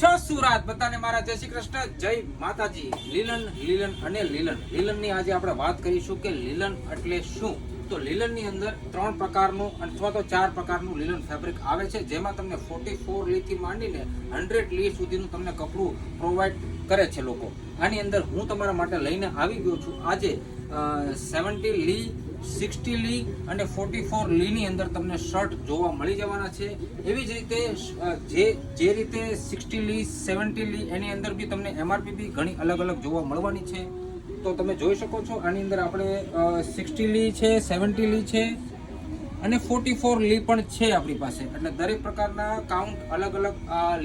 છો સુરત બધાને મારા જય શ્રી કૃષ્ણ, જય માતાજી। લીલન ની આજે આપણે વાત કરીશું કે લીલન એટલે શું। તો લીલન ની અંદર 3 પ્રકારનું અથવા તો 4 પ્રકારનું લીલન ફેબ્રિક આવે છે, જેમાં તમને 44 લી થી માંડીને 100 લી સુધીનું તમને કપડું પ્રોવાઈડ કરે છે લોકો। આની અંદર હું તમારા માટે લઈને આવી ગયો છું આજે 70 લી, 60 લી અને 44 લી ની અંદર તમને શર્ટ જોવા મળી જવાના છે। એવી જ રીતે જે રીતે 60 લી 70 લી એની અંદર બી તમને એમઆરપી બી ઘણી અલગ અલગ જોવા મળવાની છે। તો તમે જોઈ શકો છો આની અંદર આપણે 60 લી છે, 70 લી છે અને 44 લી પણ છે આપણી પાસે। એટલે દરેક પ્રકારના કાઉન્ટ અલગ અલગ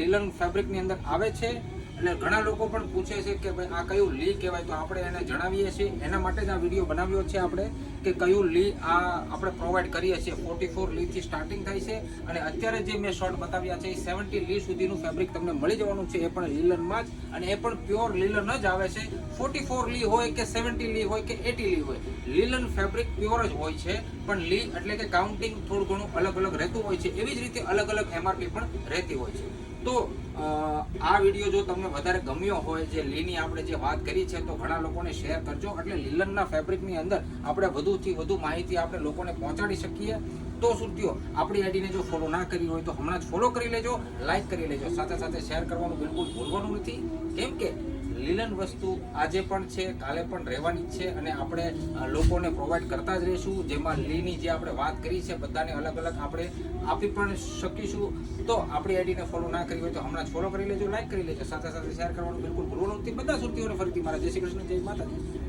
લીલન ફેબ્રિકની અંદર આવે છે। એટલે ઘણા લોકો પણ પૂછે છે કે ભાઈ આ કયું લી કહેવાય, તો આપણે એને જણાવીએ છીએ। એના માટે જ આ વિડીયો બનાવ્યો છે આપણે કે કયું લી આ આપણે પ્રોવાઈડ કરીએ છીએ। 44 લી થી સ્ટાર્ટિંગ થાય છે અને અત્યારે જે મેં શર્ટ બતાવ્યા છે એ 70 લી સુધીનું ફેબ્રિક તમને મળી જવાનું છે, એ પણ લીલનમાં જ, અને એ પણ પ્યોર લીલન જ આવે છે। 44 લી હોય કે 70 લી હોય કે 80 લી હોય, લીલન ફેબ્રિક પ્યોર જ હોય છે, પણ લી એટલે કે કાઉન્ટિંગ થોડું ઘણું અલગ અલગ રહેતું હોય છે। એવી જ રીતે અલગ અલગ એમઆરપી પણ રહેતી હોય છે। તો આ વિડીયો જો તમને વધારે ગમ્યો હોય, જે લીની આપણે જે વાત કરી છે, તો ઘણા લોકોને શેર કરજો, એટલે લીલનના ફેબ્રિકની અંદર આપણે વધુથી વધુ માહિતી આપણે લોકોને પહોંચાડી શકીએ। તો શું થયો, આપણી આઈડીને જો ફોલો ના કરી હોય તો હમણાં જ ફોલો કરી લેજો, લાઈક કરી લેજો, સાથે સાથે શેર કરવાનું બિલકુલ ભૂલવાનું નથી। કેમ કે લીલન વસ્તુ આજે પણ છે, કાલે પણ રહેવાની જ છે અને આપણે લોકોને પ્રોવાઈડ કરતા જ રહીશું। જેમાં લીની જે આપણે વાત કરી છે બધાને અલગ અલગ આપણે આપી પણ શકીશું। તો આપણી આઈડીને ફોલો ના કરી હોય તો હમણાં જ ફોલો કરી લેજો, લાઈક કરી લેજો, સાથે સાથે શેર કરવાનું બિલકુલ ભૂલવાનું નથી। બધા સુરતીઓને ફરીથી મારા જય શ્રી કૃષ્ણ, જય માતાજી।